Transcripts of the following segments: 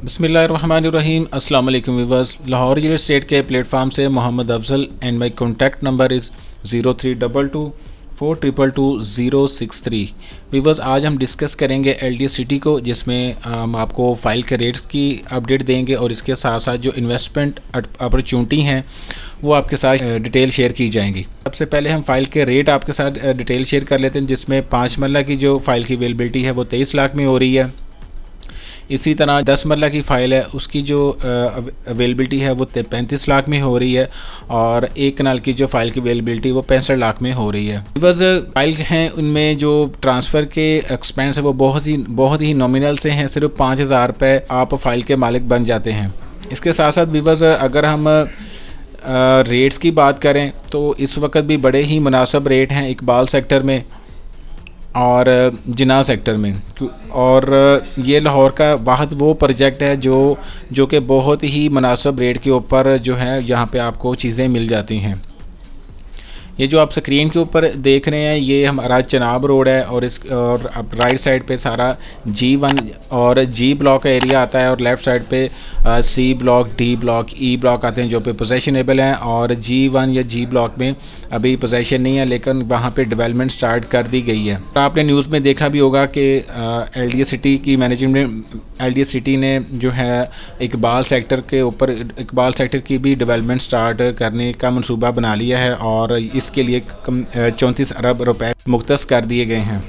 बिस्मिल्लाहिर्रहमानिर्रहीम। अस्सलाम वालेकुम व्यूअर्स। लाहौर रियल एस्टेट के प्लेटफार्म से Mohammad Afzal and my contact number is 0322 422 063। Viewers, आज हम डिस्कस करेंगे LD सिटी को, जिसमें हम आपको फ़ाइल के रेट्स की अपडेट देंगे और इसके साथ साथ जो इन्वेस्टमेंट अपॉर्चुनिटी हैं वो आपके साथ डिटेल शेयर की जाएंगी। सबसे पहले हम फ़ाइल के रेट आपके साथ डिटेल शेयर कर लेते हैं, जिसमें 5 मरला की जो फ़ाइल की अवेलेबिलिटी है वो 23 लाख में हो रही है। इसी तरह 10 मरला की फ़ाइल है, उसकी जो अवेलेबिलिटी है वो 35 लाख में हो रही है, और 1 कनाल की जो फ़ाइल की अवेलेबिलिटी वो 65 लाख में हो रही है। बस फ़ाइल हैं उनमें जो ट्रांसफ़र के एक्सपेंस है वो बहुत ही नॉमिनल से हैं। सिर्फ 5,000 रुपये आप फ़ाइल के मालिक बन जाते हैं। इसके साथ साथ विवर्स, अगर हम रेट्स की बात करें तो इस वक्त भी बड़े ही मुनासिब रेट हैं इकबाल सेक्टर में और जिन्ना सेक्टर में। और ये लाहौर का वाहद वो प्रोजेक्ट है जो कि बहुत ही मुनासिब रेट के ऊपर जो है यहाँ पे आपको चीज़ें मिल जाती हैं। ये जो आप स्क्रीन के ऊपर देख रहे हैं ये हमारा चनाब रोड है, और अब राइट साइड पे सारा G1 और G ब्लॉक का एरिया आता है, और लेफ़्ट साइड पे C block, D block, E block आते हैं जो पे पोजेशनेबल हैं। और G1 या G ब्लॉक में अभी पोजेशन नहीं है, लेकिन वहाँ पे डेवलपमेंट स्टार्ट कर दी गई है। तो आपने न्यूज़ में देखा भी होगा कि LD सिटी की मैनेजमेंट, LD सिटी ने जो है इकबाल सेक्टर के ऊपर इकबाल सेक्टर की भी डेवलपमेंट स्टार्ट करने का मंसूबा बना लिया है, और इसके लिए 34 अरब रुपए मुख्तस कर दिए गए हैं।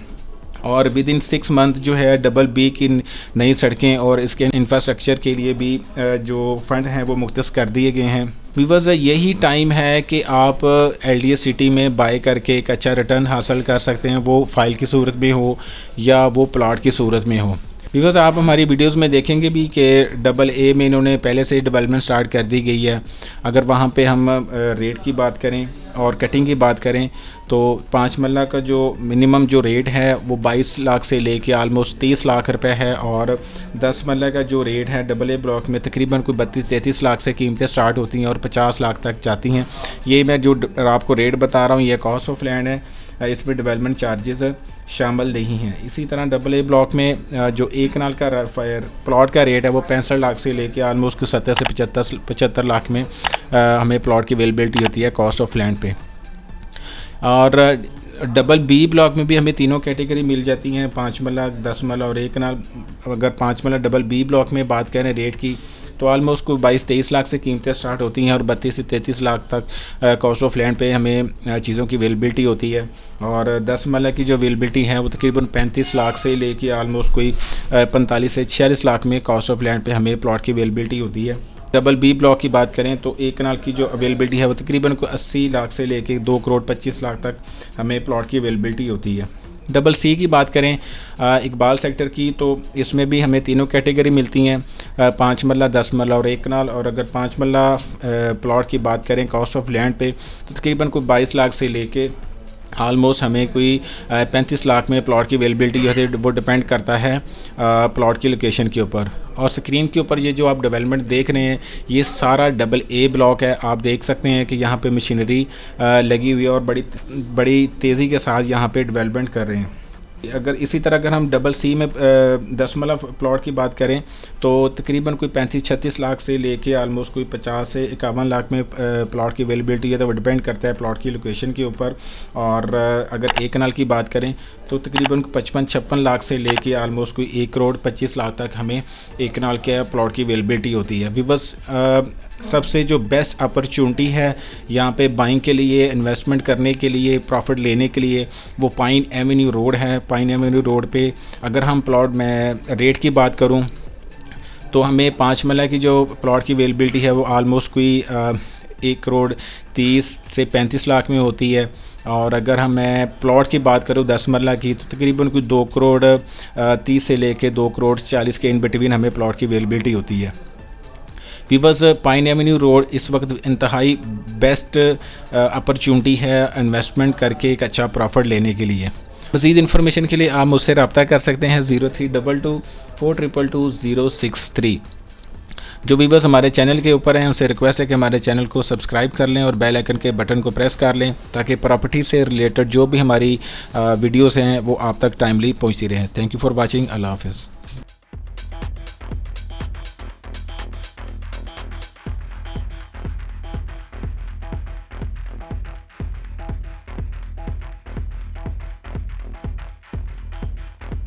और विद इन 6 मंथ जो है BB की नई सड़कें और इसके इंफ्रास्ट्रक्चर के लिए भी जो फंड हैं वो मुख्तस कर दिए गए हैं। व्यूअर्स, यही टाइम है कि आप LD सिटी में बाय करके एक अच्छा रिटर्न हासिल कर सकते हैं, वो फ़ाइल की सूरत में हो या वो प्लॉट की सूरत में हो। व्यूअर्स, आप हमारी वीडियोस में देखेंगे भी कि AA में इन्होंने पहले से डेवलपमेंट स्टार्ट कर दी गई है। अगर वहाँ पे हम रेट की बात करें और कटिंग की बात करें तो 5 मरला का जो मिनिमम जो रेट है वो 22 लाख से लेके ऑलमोस्ट 30 लाख रुपए है, और 10 मरला का जो रेट है AA ब्लॉक में तकरीबन कोई 32-33 लाख से कीमतें स्टार्ट होती हैं और 50 लाख तक जाती हैं। ये मैं जो आपको रेट बता रहा हूँ ये कॉस्ट ऑफ लैंड है, इसमें डेवलपमेंट चार्जेस शामिल नहीं हैं। इसी तरह AA ब्लॉक में जो 1 कनाल का प्लॉट का रेट है वो 65 लाख से लेके ऑलमोस्ट 70 से 75 लाख में हमें प्लॉट की अवेलेबिलिटी होती है कॉस्ट ऑफ लैंड पे। और BB ब्लॉक में भी हमें तीनों कैटेगरी मिल जाती हैं, 5 मरला, 10 मरला और 1 कनाल। अगर 5 मरला BB ब्लॉक में बात करें रेट की तो ऑलमोस्ट कोई 22-23 लाख से कीमतें स्टार्ट होती हैं, और 32 से 33 लाख तक कॉस्ट ऑफ लैंड पे हमें चीज़ों की अवेलेबिलिटी होती है। और 10 मरला की जो अवेलेबिलिटी है वो तकरीबन 35 लाख से लेके ऑलमोस्ट कोई 45 से 46 लाख में कॉस्ट ऑफ लैंड पे हमें प्लॉट की अवेलेबिलिटी होती है। BB ब्लॉक की बात करें तो 1 कनाल की जो अवेलेबिलिटी है वो तकरीबन कोई 80 लाख से लेके 2 करोड़ 25 लाख तक हमें प्लॉट की अवेलेबिलिटी होती है। C की बात करें इकबाल सेक्टर की तो इसमें भी हमें तीनों कैटेगरी मिलती हैं, 5 मरला, 10 मरला और 1 कनाल। और अगर 5 मरला प्लॉट की बात करें कॉस्ट ऑफ लैंड पे तो तकरीबन कोई 22 लाख से लेके ऑलमोस्ट हमें कोई 35 लाख में प्लॉट की अवेलेबिलिटी जो है वो डिपेंड करता है प्लॉट की लोकेशन के ऊपर। और स्क्रीन के ऊपर ये जो आप डेवलपमेंट देख रहे हैं ये सारा AA ब्लॉक है। आप देख सकते हैं कि यहाँ पे मशीनरी लगी हुई है और बड़ी तेज़ी के साथ यहाँ पे डेवलपमेंट कर रहे हैं। अगर इसी तरह अगर हम C में 10 मरला प्लॉट की बात करें तो तकरीबन कोई 35-36 लाख से लेके ऑलमोस्ट कोई 50 से 51 लाख में प्लॉट की अवेलेबिलिटी है, तो वो डिपेंड करता है प्लॉट की लोकेशन के ऊपर। और अगर 1 कनाल की बात करें तो तकरीबन 55-56 लाख से लेके ऑलमोस्ट कोई 1 करोड़ 25 लाख तक हमें 1 कनाल के प्लॉट की अवेलेबिलिटी होती है। व्यूअर्स, सबसे जो बेस्ट अपॉर्चुनिटी है यहाँ पे बाइंग के लिए, इन्वेस्टमेंट करने के लिए, प्रॉफिट लेने के लिए वो पाइन एवेन्यू रोड है। पाइन एवेन्यू रोड पे अगर हम प्लॉट में रेट की बात करूँ तो हमें 5 मरला की जो प्लॉट की अवेलेबिलिटी है वो ऑलमोस्ट कोई 1 करोड़ 30 से 35 लाख में होती है। और अगर मैं प्लॉट की बात करूँ 10 मरला की तो तकरीबन कोई 2 करोड़ 30 से लेके 2 करोड़ 40 के इन बिटवीन हमें प्लॉट की अवेलेबिलिटी होती है। व्यूअर्स, पाइन एवेन्यू रोड इस वक्त इंतहाई बेस्ट अपॉर्चुनिटी है इन्वेस्टमेंट करके एक अच्छा प्रॉफिट लेने के लिए। मज़ीद इन्फॉर्मेशन के लिए आप मुझसे रब्ता कर सकते हैं 0322 422 063। जो व्यूअर्स हमारे चैनल के ऊपर हैं उनसे रिक्वेस्ट है कि हमारे चैनल को सब्सक्राइब कर लें और बेल आइकन के बटन को प्रेस कर लें ताकि प्रॉपर्टी से रिलेटेड जो भी हमारी वीडियोस हैं वो आप तक टाइमली पहुंचती रहें। Thank you for watching. अल्लाह हाफ़िज़।